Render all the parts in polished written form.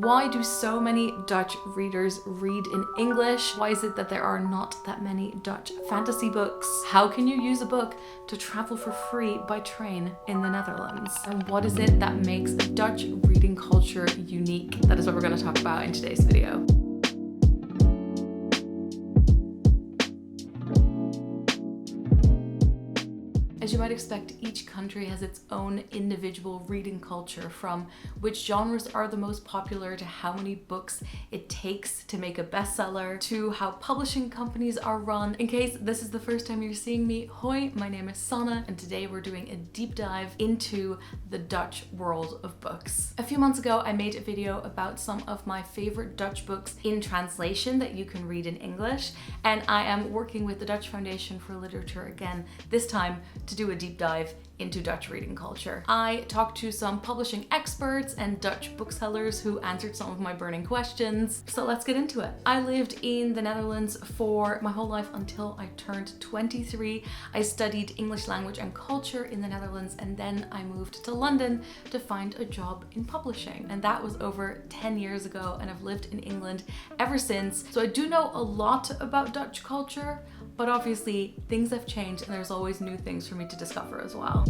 Why do so many Dutch readers read in English? Why is it that there are not that many Dutch fantasy books? How can you use a book to travel for free by train in the Netherlands? And what is it that makes Dutch reading culture unique? That is what we're going to talk about in today's video. As you might expect, each country has its own individual reading culture, from which genres are the most popular to how many books it takes to make a bestseller to how publishing companies are run. In case this is the first time you're seeing me, hoi, my name is Sanne, and today we're doing a deep dive into the Dutch world of books. A few months ago, I made a video about some of my favorite Dutch books in translation that you can read in English, and I am working with the Dutch Foundation for Literature again, this time to do a deep dive into Dutch reading culture. I talked to some publishing experts and Dutch booksellers who answered some of my burning questions. So let's get into it. I lived in the Netherlands for my whole life until I turned 23. I studied English language and culture in the Netherlands, and then I moved to London to find a job in publishing. And that was over 10 years ago, and I've lived in England ever since. So I do know a lot about Dutch culture, but obviously things have changed and there's always new things for me to discover as well.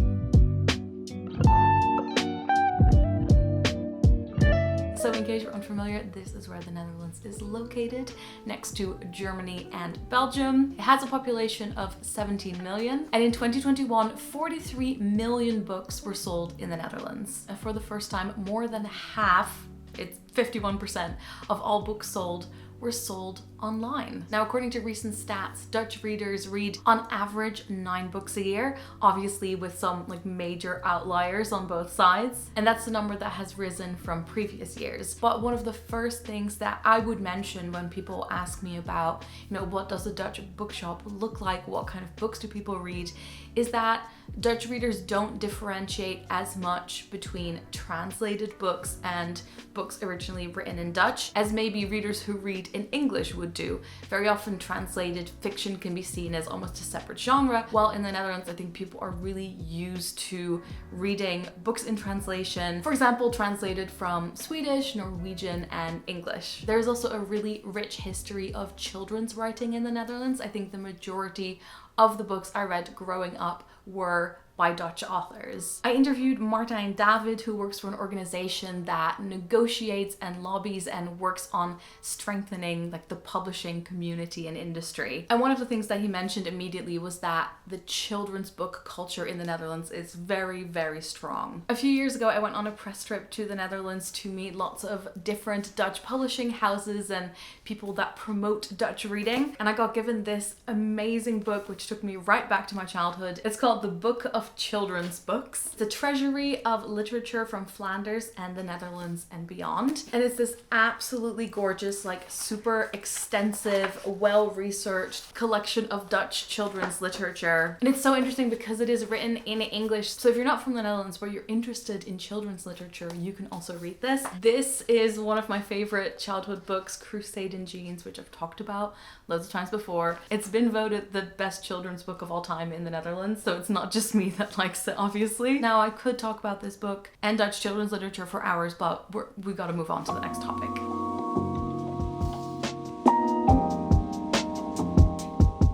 So in case you're unfamiliar, this is where the Netherlands is located, next to Germany and Belgium. It has a population of 17 million, and in 2021, 43 million books were sold in the Netherlands. And for the first time, more than half, it's 51% of all books sold were sold online. Now, according to recent stats, Dutch readers read on average 9 books a year, obviously with some major outliers on both sides. And that's the number that has risen from previous years. But one of the first things that I would mention when people ask me about, what does a Dutch bookshop look like? What kind of books do people read? Is that Dutch readers don't differentiate as much between translated books and books originally written in Dutch as maybe readers who read in English would do. Very often translated fiction can be seen as almost a separate genre, while in the Netherlands I think people are really used to reading books in translation, for example translated from Swedish, Norwegian and English. There's also a really rich history of children's writing in the Netherlands. I think the majority of the books I read growing up were by Dutch authors. I interviewed Martijn who works for an organization that negotiates and lobbies and works on strengthening the publishing community and industry. And one of the things that he mentioned immediately was that the children's book culture in the Netherlands is very, very strong. A few years ago, I went on a press trip to the Netherlands to meet lots of different Dutch publishing houses and people that promote Dutch reading. And I got given this amazing book, which took me right back to my childhood. It's called The Book of Children's Books. It's a treasury of literature from Flanders and the Netherlands and beyond. And it's this absolutely gorgeous, super extensive, well-researched collection of Dutch children's literature. And it's so interesting because it is written in English. So if you're not from the Netherlands but you're interested in children's literature, you can also read this. This is one of my favorite childhood books, Crusade in Jeans, which I've talked about loads of times before. It's been voted the best children's book of all time in the Netherlands, so it's not just me that likes it, obviously. Now, I could talk about this book and Dutch children's literature for hours, but we gotta move on to the next topic.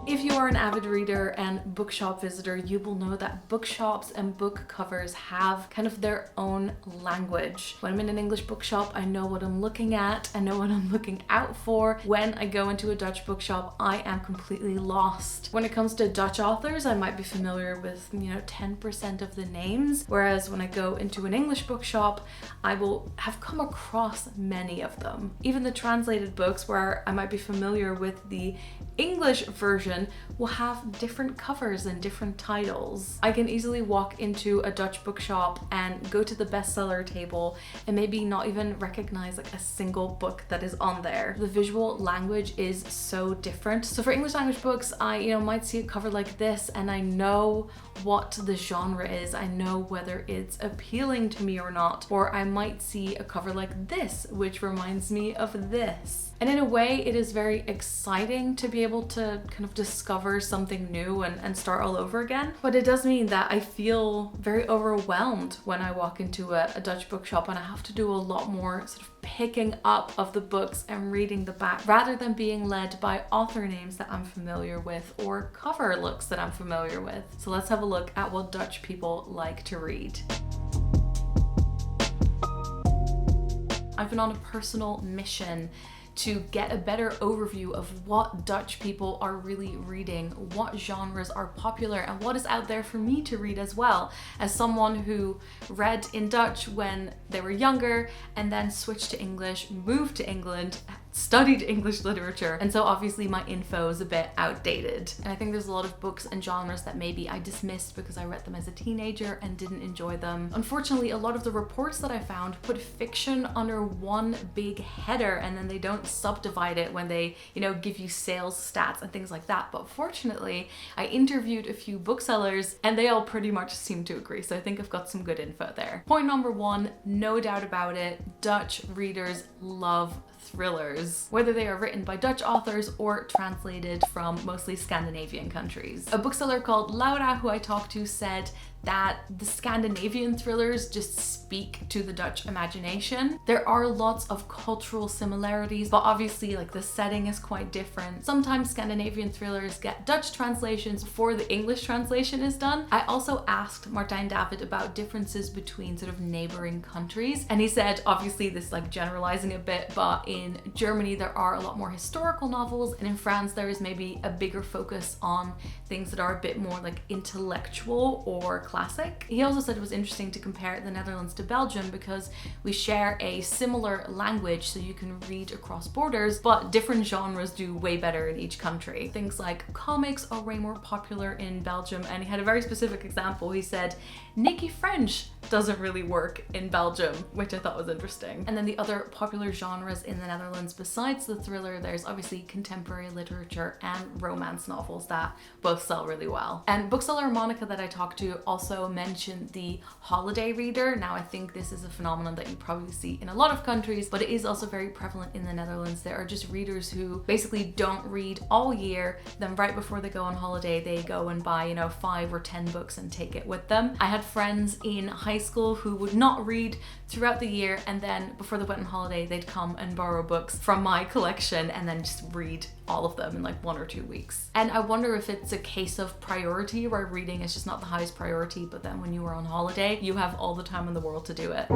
If you are an avid reader and bookshop visitor, you will know that bookshops and book covers have kind of their own language. When I'm in an English bookshop, I know what I'm looking at, I know what I'm looking out for. When I go into a Dutch bookshop, I am completely lost. When it comes to Dutch authors, I might be familiar with 10% of the names, whereas when I go into an English bookshop, I will have come across many of them. Even the translated books, where I might be familiar with the English version, will have different covers and different titles. I can easily walk into a Dutch bookshop and go to the bestseller table and maybe not even recognize a single book that is on there. The visual language is so different. So for English language books, I might see a cover like this and I know what the genre is. I know whether it's appealing to me or not. Or I might see a cover like this, which reminds me of this. And in a way, it is very exciting to be able able to kind of discover something new and start all over again. But it does mean that I feel very overwhelmed when I walk into a Dutch bookshop, and I have to do a lot more sort of picking up of the books and reading the back rather than being led by author names that I'm familiar with or cover looks that I'm familiar with. So let's have a look at what Dutch people like to read. I've been on a personal mission to get a better overview of what Dutch people are really reading, what genres are popular, and what is out there for me to read as well. As someone who read in Dutch when they were younger and then switched to English, moved to England, studied English literature, and so obviously my info is a bit outdated. And I think there's a lot of books and genres that maybe I dismissed because I read them as a teenager and didn't enjoy them. Unfortunately, a lot of the reports that I found put fiction under one big header, and then they don't subdivide it when they, give you sales stats and things like that. But fortunately, I interviewed a few booksellers and they all pretty much seem to agree. So I think I've got some good info there. Point number one, no doubt about it, Dutch readers love thrillers, whether they are written by Dutch authors or translated from mostly Scandinavian countries. A bookseller called Laura, who I talked to, said that the Scandinavian thrillers just speak to the Dutch imagination. There are lots of cultural similarities, but obviously the setting is quite different. Sometimes Scandinavian thrillers get Dutch translations before the English translation is done. I also asked Martijn David about differences between sort of neighboring countries, and he said, obviously this is generalizing a bit, but in Germany there are a lot more historical novels, and in France there is maybe a bigger focus on things that are a bit more intellectual or classic. He also said it was interesting to compare the Netherlands to Belgium because we share a similar language, so you can read across borders, but different genres do way better in each country. Things like comics are way more popular in Belgium, and he had a very specific example. He said Nicky French doesn't really work in Belgium, which I thought was interesting. And then the other popular genres in the Netherlands besides the thriller, there's obviously contemporary literature and romance novels that both sell really well. And bookseller Monica that I talked to also mentioned the holiday reader. Now I think this is a phenomenon that you probably see in a lot of countries, but it is also very prevalent in the Netherlands. There are just readers who basically don't read all year, then right before they go on holiday they go and buy 5 or 10 books and take it with them. I had friends in high school who would not read throughout the year, and then before they went on holiday they'd come and borrow books from my collection and then just read all of them in 1 or 2 weeks. And I wonder if it's a case of priority, where reading is just not the highest priority, but then when you are on holiday you have all the time in the world to do it.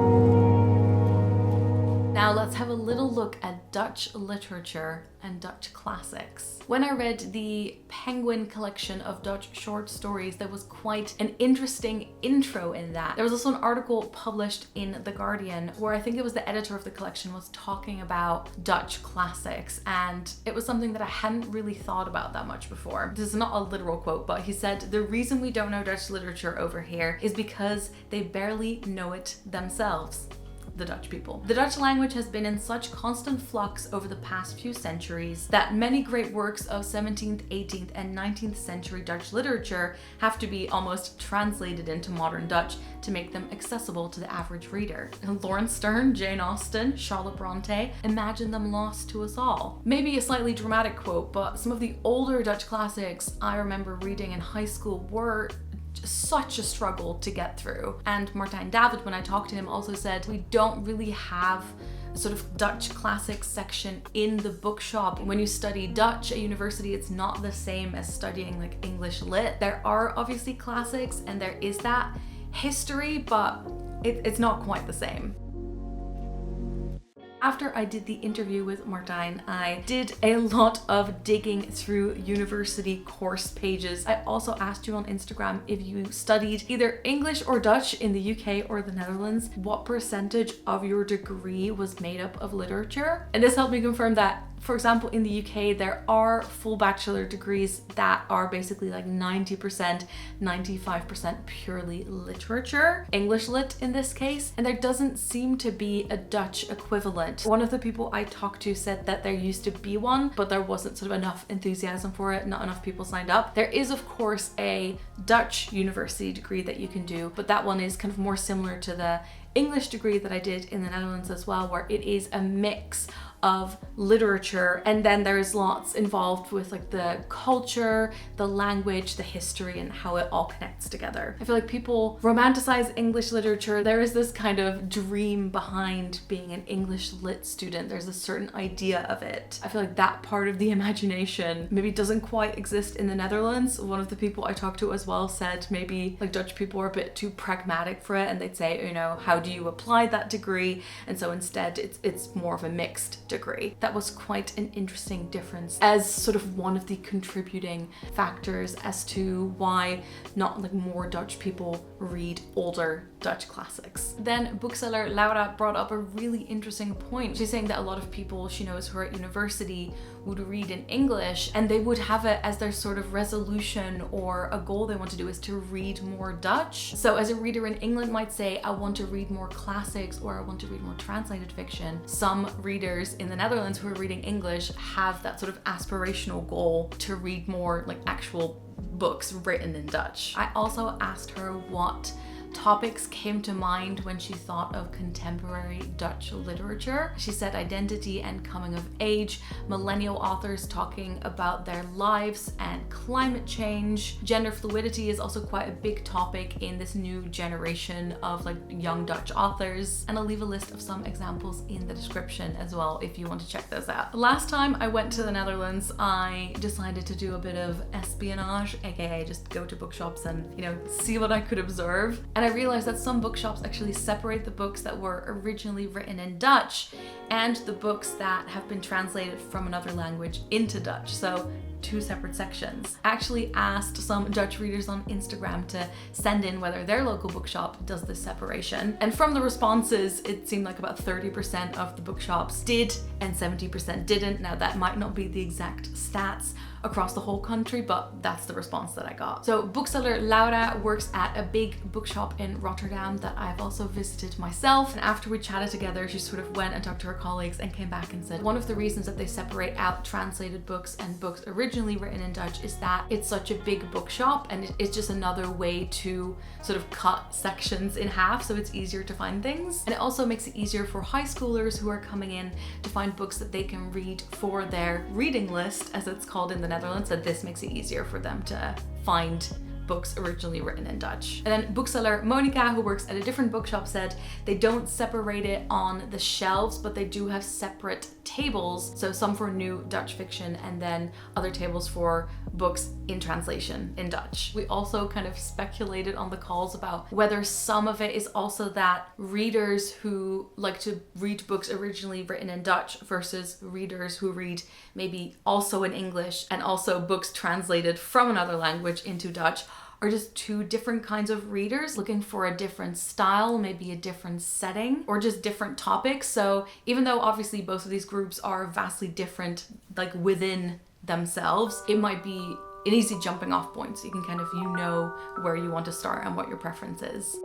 Now let's have a little look at Dutch literature and Dutch classics. When I read the Penguin collection of Dutch short stories, there was quite an interesting intro in that. There was also an article published in The Guardian where I think it was the editor of the collection was talking about Dutch classics, and it was something that I hadn't really thought about that much before. This is not a literal quote, but he said, "The reason we don't know Dutch literature over here is because they barely know it themselves." The Dutch people. The Dutch language has been in such constant flux over the past few centuries that many great works of 17th, 18th, and 19th century Dutch literature have to be almost translated into modern Dutch to make them accessible to the average reader. Lawrence Stern, Jane Austen, Charlotte Bronte, imagine them lost to us all. Maybe a slightly dramatic quote, but some of the older Dutch classics I remember reading in high school were such a struggle to get through. And Martijn David, when I talked to him, also said we don't really have a sort of Dutch classics section in the bookshop. When you study Dutch at university, it's not the same as studying English lit. There are obviously classics and there is that history, but it's not quite the same. After I did the interview with Martijn, I did a lot of digging through university course pages. I also asked you on Instagram if you studied either English or Dutch in the UK or the Netherlands, what percentage of your degree was made up of literature? And this helped me confirm that, for example, in the UK, there are full bachelor degrees that are basically 90%, 95% purely literature, English lit in this case, and there doesn't seem to be a Dutch equivalent. One of the people I talked to said that there used to be one, but there wasn't sort of enough enthusiasm for it, not enough people signed up. There is, of course, a Dutch university degree that you can do, but that one is kind of more similar to the English degree that I did in the Netherlands as well, where it is a mix of literature, and then there's lots involved with like the culture, the language, the history, and how it all connects together. I feel like people romanticize English literature. There is this kind of dream behind being an English lit student. There's a certain idea of it. I feel like that part of the imagination maybe doesn't quite exist in the Netherlands. One of the people I talked to as well said maybe like Dutch people are a bit too pragmatic for it, and they'd say, you know, how do you apply that degree? And so instead it's more of a mixed degree. That was quite an interesting difference as sort of one of the contributing factors as to why not like more Dutch people read older Dutch classics. Then bookseller Laura brought up a really interesting point. She's saying that a lot of people she knows who are at university would read in English, and they would have it as their sort of resolution or a goal they want to do is to read more Dutch. So as a reader in England might say, I want to read more classics or I want to read more translated fiction. Some readers in the Netherlands who are reading English have that sort of aspirational goal to read more like actual books written in Dutch. I also asked her what topics came to mind when she thought of contemporary Dutch literature. She said identity and coming of age, millennial authors talking about their lives and climate change. Gender fluidity is also quite a big topic in this new generation of like young Dutch authors, and I'll leave a list of some examples in the description as well if you want to check those out. Last time I went to the Netherlands, I decided to do a bit of espionage, aka just go to bookshops and, you know, see what I could observe. And I realized that some bookshops actually separate the books that were originally written in Dutch and the books that have been translated from another language into Dutch. So two separate sections. I actually asked some Dutch readers on Instagram to send in whether their local bookshop does this separation. And from the responses, it seemed like about 30% of the bookshops did and 70% didn't. Now that might not be the exact stats across the whole country, but that's the response that I got. So bookseller Laura works at a big bookshop in Rotterdam that I've also visited myself. And after we chatted together, she sort of went and talked to her colleagues and came back and said one of the reasons that they separate out translated books and books originally written in Dutch is that it's such a big bookshop and it's just another way to sort of cut sections in half so it's easier to find things. And it also makes it easier for high schoolers who are coming in to find books that they can read for their reading list, as it's called in the Netherlands, that this makes it easier for them to find books originally written in Dutch. And then bookseller Monica, who works at a different bookshop, said they don't separate it on the shelves, but they do have separate tables. So some for new Dutch fiction and then other tables for books in translation in Dutch. We also kind of speculated on the calls about whether some of it is also that readers who like to read books originally written in Dutch versus readers who read maybe also in English and also books translated from another language into Dutch are just two different kinds of readers looking for a different style, maybe a different setting, or just different topics. So even though obviously both of these groups are vastly different, like within themselves, it might be an easy jumping off point. So you can kind of, you know, where you want to start and what your preference is.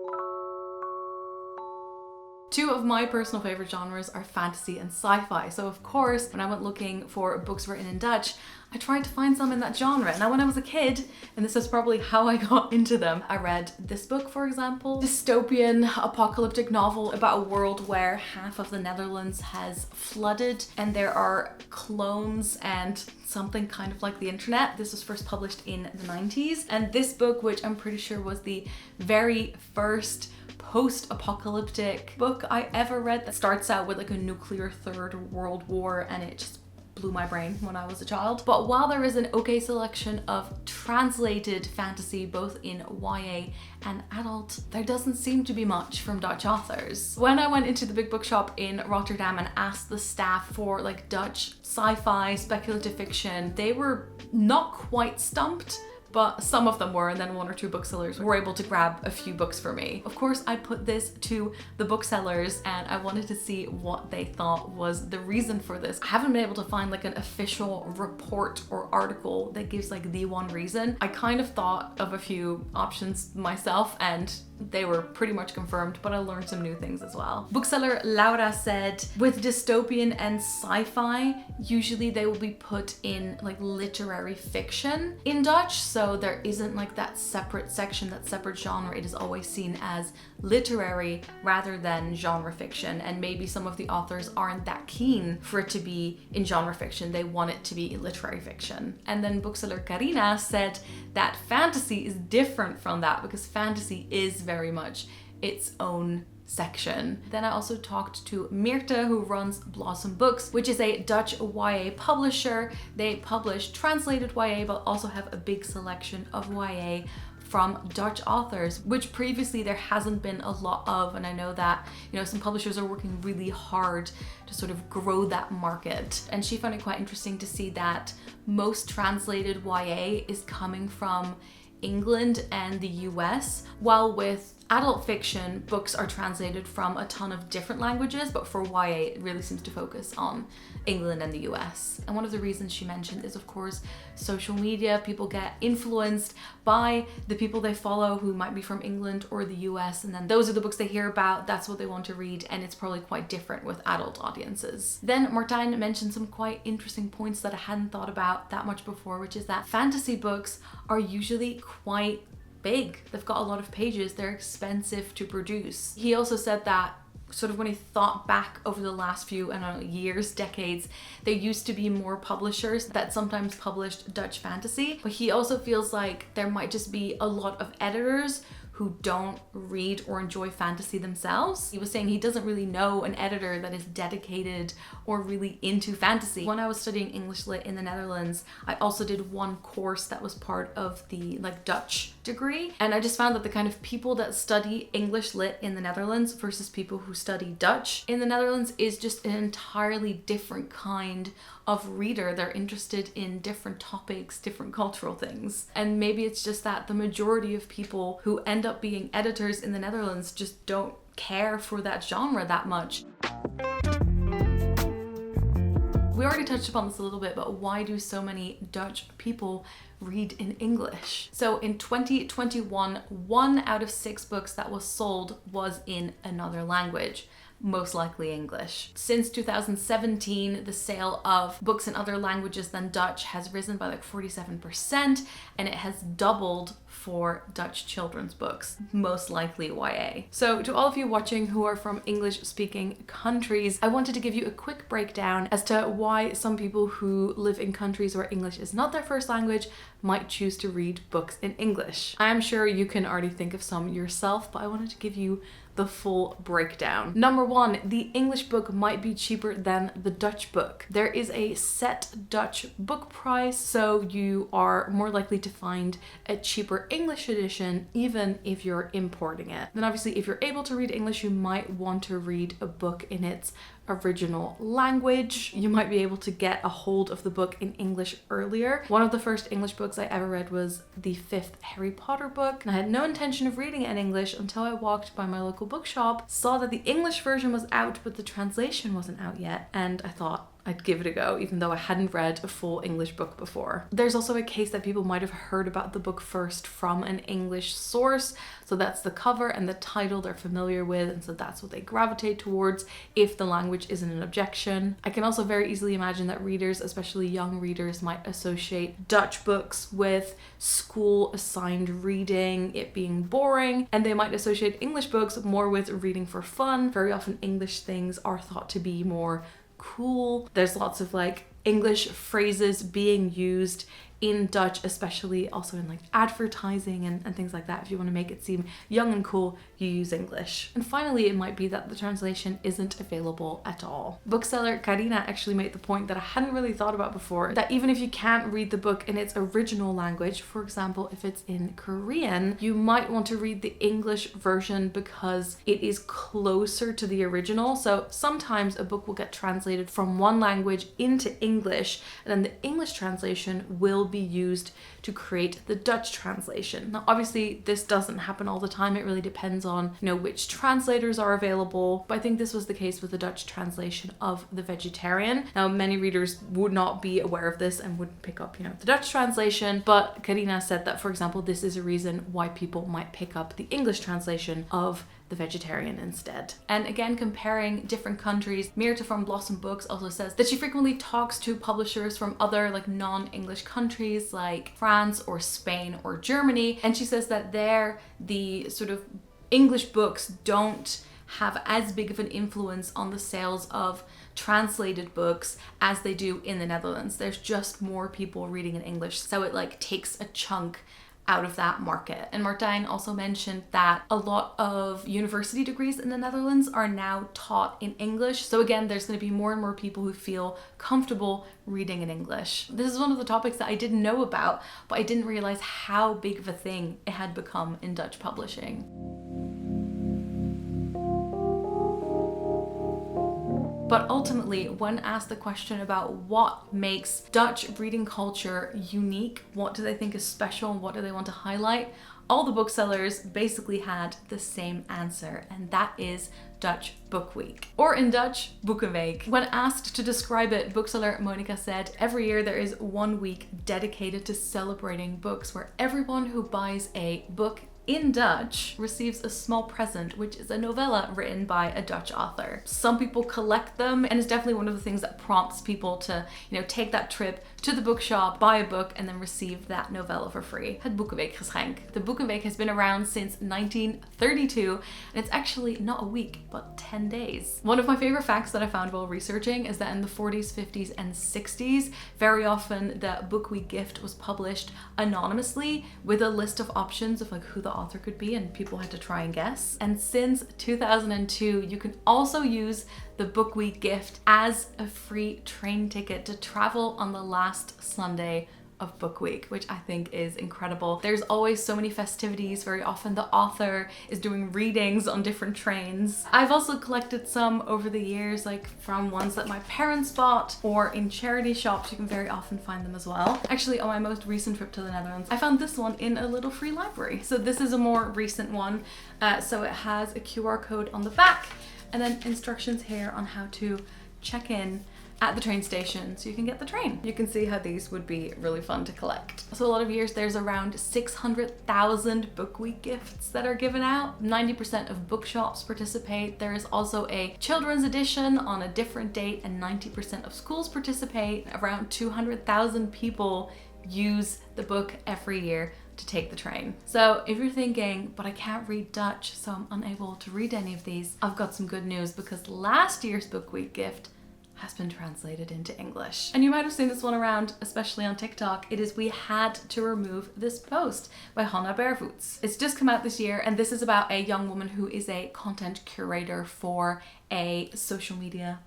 Two of my personal favorite genres are fantasy and sci-fi. So of course, when I went looking for books written in Dutch, I tried to find some in that genre. Now when I was a kid, and this is probably how I got into them, I read this book, for example, dystopian apocalyptic novel about a world where half of the Netherlands has flooded and there are clones and something kind of like the internet. This was first published in the 90s. And this book, which I'm pretty sure was the very first post-apocalyptic book I ever read, that starts out with like a nuclear third world war, and it just blew my brain when I was a child. But while there is an okay selection of translated fantasy both in YA and adult, there doesn't seem to be much from Dutch authors. When I went into the big bookshop in Rotterdam and asked the staff for like Dutch sci-fi, speculative fiction, they were not quite stumped, but some of them were, and then one or two booksellers were able to grab a few books for me. Of course, I put this to the booksellers and I wanted to see what they thought was the reason for this. I haven't been able to find like an official report or article that gives like the one reason. I kind of thought of a few options myself and they were pretty much confirmed, but I learned some new things as well. Bookseller Laura said, with dystopian and sci-fi, usually they will be put in like literary fiction in Dutch. so there isn't like that separate section, that separate genre. It is always seen as literary rather than genre fiction, and maybe some of the authors aren't that keen for it to be in genre fiction. They want it to be literary fiction. And then bookseller Carina said that fantasy is different from that, because fantasy is very much its own section. Then I also talked to Myrthe, who runs Blossom Books, which is a Dutch YA publisher. They publish translated YA, but also have a big selection of YA from Dutch authors, which previously there hasn't been a lot of. And I know that, you know, some publishers are working really hard to sort of grow that market. And she found it quite interesting to see that most translated YA is coming from England and the US, while with adult fiction, books are translated from a ton of different languages, but for YA, it really seems to focus on England and the US. And one of the reasons she mentioned is, of course, social media. People get influenced by the people they follow who might be from England or the US, and then those are the books they hear about, that's what they want to read, and it's probably quite different with adult audiences. Then Martijn mentioned some quite interesting points that I hadn't thought about that much before, which is that fantasy books are usually quite big. They've got a lot of pages, they're expensive to produce. He also said that sort of when he thought back over the last few, I don't know, years, decades, there used to be more publishers that sometimes published Dutch fantasy, but he also feels like there might just be a lot of editors who don't read or enjoy fantasy themselves. He was saying he doesn't really know an editor that is dedicated or really into fantasy. When I was studying English Lit in the Netherlands, I also did one course that was part of the Dutch degree. And I just found that the kind of people that study English Lit in the Netherlands versus people who study Dutch in the Netherlands is just an entirely different kind of reader. They're interested in different topics, different cultural things. And maybe it's just that the majority of people who end up being editors in the Netherlands just don't care for that genre that much. We already touched upon this a little bit, but why do so many Dutch people read in English? So in 2021, 1 out of 6 books that was sold was in another language, most likely English. Since 2017, the sale of books in other languages than Dutch has risen by 47%, and it has doubled for Dutch children's books, most likely YA. So to all of you watching who are from English-speaking countries, I wanted to give you a quick breakdown as to why some people who live in countries where English is not their first language might choose to read books in English. I'm sure you can already think of some yourself, but I wanted to give you the full breakdown. Number 1, the English book might be cheaper than the Dutch book. There is a set Dutch book price, so you are more likely to find a cheaper English edition even if you're importing it. Then obviously if you're able to read English, you might want to read a book in its original language. You might be able to get a hold of the book in English earlier. One of the first English books I ever read was the 5th Harry Potter book, and I had no intention of reading it in English until I walked by my local bookshop, saw that the English version was out but the translation wasn't out yet, and I thought I'd give it a go, even though I hadn't read a full English book before. There's also a case that people might have heard about the book first from an English source, so that's the cover and the title they're familiar with, and so that's what they gravitate towards if the language isn't an objection. I can also very easily imagine that readers, especially young readers, might associate Dutch books with school assigned reading, it being boring, and they might associate English books more with reading for fun. Very often English things are thought to be more cool. There's lots of English phrases being used in Dutch, especially also in advertising and things like that. If you want to make it seem young and cool, you use English. And finally, it might be that the translation isn't available at all. Bookseller Carina actually made the point that I hadn't really thought about before, that even if you can't read the book in its original language, for example, if it's in Korean, you might want to read the English version because it is closer to the original. So sometimes a book will get translated from one language into English, and then the English translation will be used to create the Dutch translation. Now, obviously, this doesn't happen all the time. It really depends on, which translators are available. But I think this was the case with the Dutch translation of The Vegetarian. Now, many readers would not be aware of this and wouldn't pick up, the Dutch translation. But Carina said that, for example, this is a reason why people might pick up the English translation of the vegetarian instead. And again, comparing different countries, Myrthe from Blossom Books also says that she frequently talks to publishers from other like non-English countries like France or Spain or Germany, and she says that there the sort of English books don't have as big of an influence on the sales of translated books as they do in the Netherlands. There's just more people reading in English, so it like takes a chunk out of that market. And Martijn also mentioned that a lot of university degrees in the Netherlands are now taught in English. So again, there's going to be more and more people who feel comfortable reading in English. This is one of the topics that I didn't know about, but I didn't realize how big of a thing it had become in Dutch publishing. But ultimately, when asked the question about what makes Dutch reading culture unique, what do they think is special, what do they want to highlight, all the booksellers basically had the same answer, and that is Dutch Book Week. Or in Dutch, Boekenweek. When asked to describe it, bookseller Monica said, every year there is 1 week dedicated to celebrating books where everyone who buys a book in Dutch receives a small present, which is a novella written by a Dutch author. Some people collect them, and it's definitely one of the things that prompts people to, take that trip to the bookshop, buy a book, and then receive that novella for free. Het Boekenweekgeschenk. The Boekenweek has been around since 1932, and it's actually not a week, but 10 days. One of my favorite facts that I found while researching is that in the 40s, 50s, and 60s, very often the Book Week gift was published anonymously with a list of options of like who the author could be, and people had to try and guess. And since 2002, you can also use the Book Week gift as a free train ticket to travel on the last Sunday of Book Week, which I think is incredible. There's always so many festivities. Very often the author is doing readings on different trains. I've also collected some over the years, like from ones that my parents bought or in charity shops. You can very often find them as well. Actually, on my most recent trip to the Netherlands, I found this one in a little free library. So this is a more recent one. So it has a QR code on the back and then instructions here on how to check in at the train station so you can get the train. You can see how these would be really fun to collect. So a lot of years there's around 600,000 Book Week gifts that are given out. 90% of bookshops participate. There is also a children's edition on a different date, and 90% of schools participate. Around 200,000 people use the book every year to take the train. So if you're thinking, but I can't read Dutch, so I'm unable to read any of these, I've got some good news, because last year's Book Week gift has been translated into English. And you might have seen this one around, especially on TikTok. It is We Had to Remove This Post by Hannah Barefoots. It's just come out this year, and this is about a young woman who is a content curator for a social media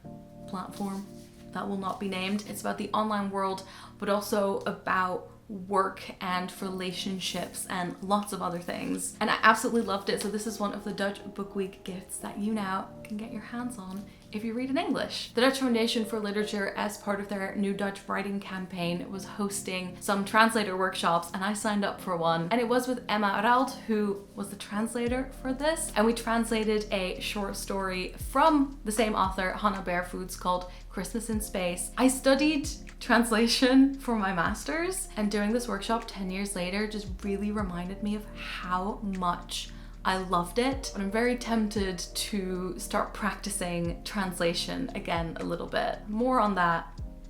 platform that will not be named. It's about the online world, but also about work and relationships and lots of other things. And I absolutely loved it. So this is one of the Dutch Book Week gifts that you now can get your hands on if you read in English. The Dutch Foundation for Literature, as part of their new Dutch writing campaign, was hosting some translator workshops, and I signed up for one. And it was with Emma Rault, who was the translator for this. And we translated a short story from the same author, Hannah Barefoots, called Christmas in Space. I studied translation for my master's, and doing this workshop 10 years later just really reminded me of how much I loved it. But I'm very tempted to start practicing translation again a little bit. More on that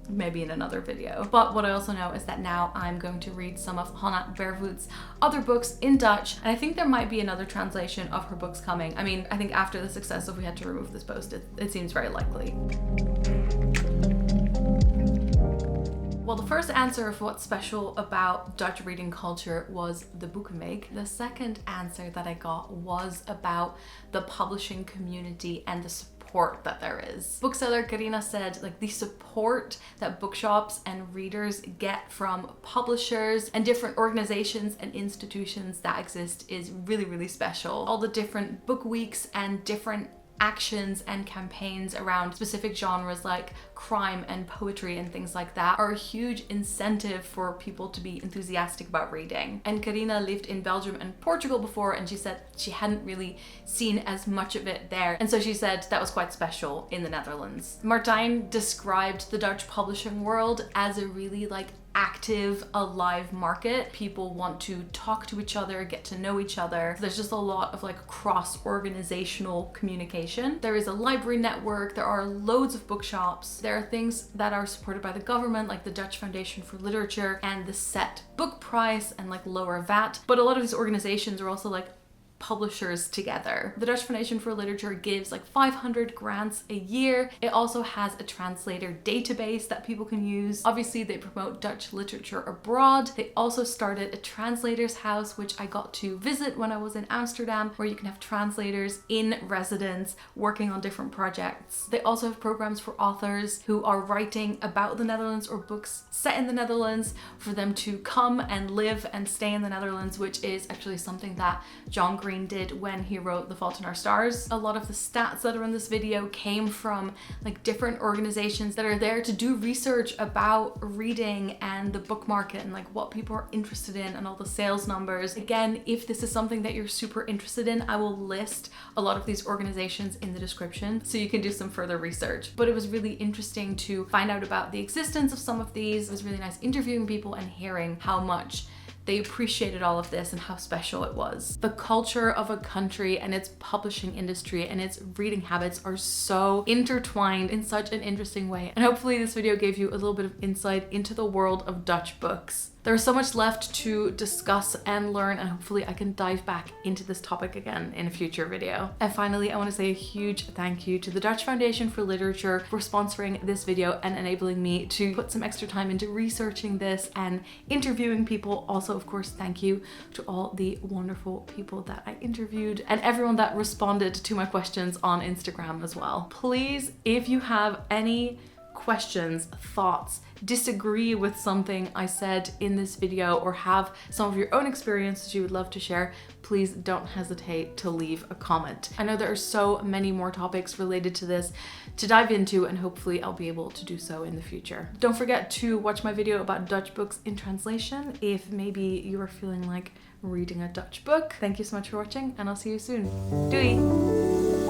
maybe in another video. But what I also know is that now I'm going to read some of Hannah Barefoots' other books in Dutch, and I think there might be another translation of her books coming. I mean, I think after the success of We Had to Remove This Post, it seems very likely. Well, the first answer of what's special about Dutch reading culture was the Boekenweek. The second answer that I got was about the publishing community and the support that there is. Bookseller Carina said, like, the support that bookshops and readers get from publishers and different organizations and institutions that exist is really, really special. All the different book weeks and different actions and campaigns around specific genres like crime and poetry and things like that are a huge incentive for people to be enthusiastic about reading. And Carina lived in Belgium and Portugal before, and she said she hadn't really seen as much of it there. And so she said that was quite special in the Netherlands. Martijn described the Dutch publishing world as a really active, alive market. People want to talk to each other, get to know each other. There's just a lot of like cross-organizational communication. There is a library network, there are loads of bookshops, there are things that are supported by the government like the Dutch Foundation for Literature and the set book price and like lower VAT. But a lot of these organizations are also like publishers together. The Dutch Foundation for Literature gives like 500 grants a year. It also has a translator database that people can use. Obviously, they promote Dutch literature abroad. They also started a translator's house, which I got to visit when I was in Amsterdam, where you can have translators in residence working on different projects. They also have programs for authors who are writing about the Netherlands or books set in the Netherlands for them to come and live and stay in the Netherlands, which is actually something that John Green did when he wrote The Fault in Our Stars. A lot of the stats that are in this video came from like different organizations that are there to do research about reading and the book market and like what people are interested in and all the sales numbers. Again, if this is something that you're super interested in, I will list a lot of these organizations in the description so you can do some further research. But it was really interesting to find out about the existence of some of these. It was really nice interviewing people and hearing how much they appreciated all of this and how special it was. The culture of a country and its publishing industry and its reading habits are so intertwined in such an interesting way. And hopefully this video gave you a little bit of insight into the world of Dutch books. There's so much left to discuss and learn, and hopefully I can dive back into this topic again in a future video. And finally, I want to say a huge thank you to the Dutch Foundation for Literature for sponsoring this video and enabling me to put some extra time into researching this and interviewing people. Also, of course, thank you to all the wonderful people that I interviewed and everyone that responded to my questions on Instagram as well. Please, if you have any questions, thoughts, disagree with something I said in this video, or have some of your own experiences you would love to share, please don't hesitate to leave a comment. I know there are so many more topics related to this to dive into, and hopefully I'll be able to do so in the future. Don't forget to watch my video about Dutch books in translation if maybe you are feeling like reading a Dutch book. Thank you so much for watching, and I'll see you soon. Doei!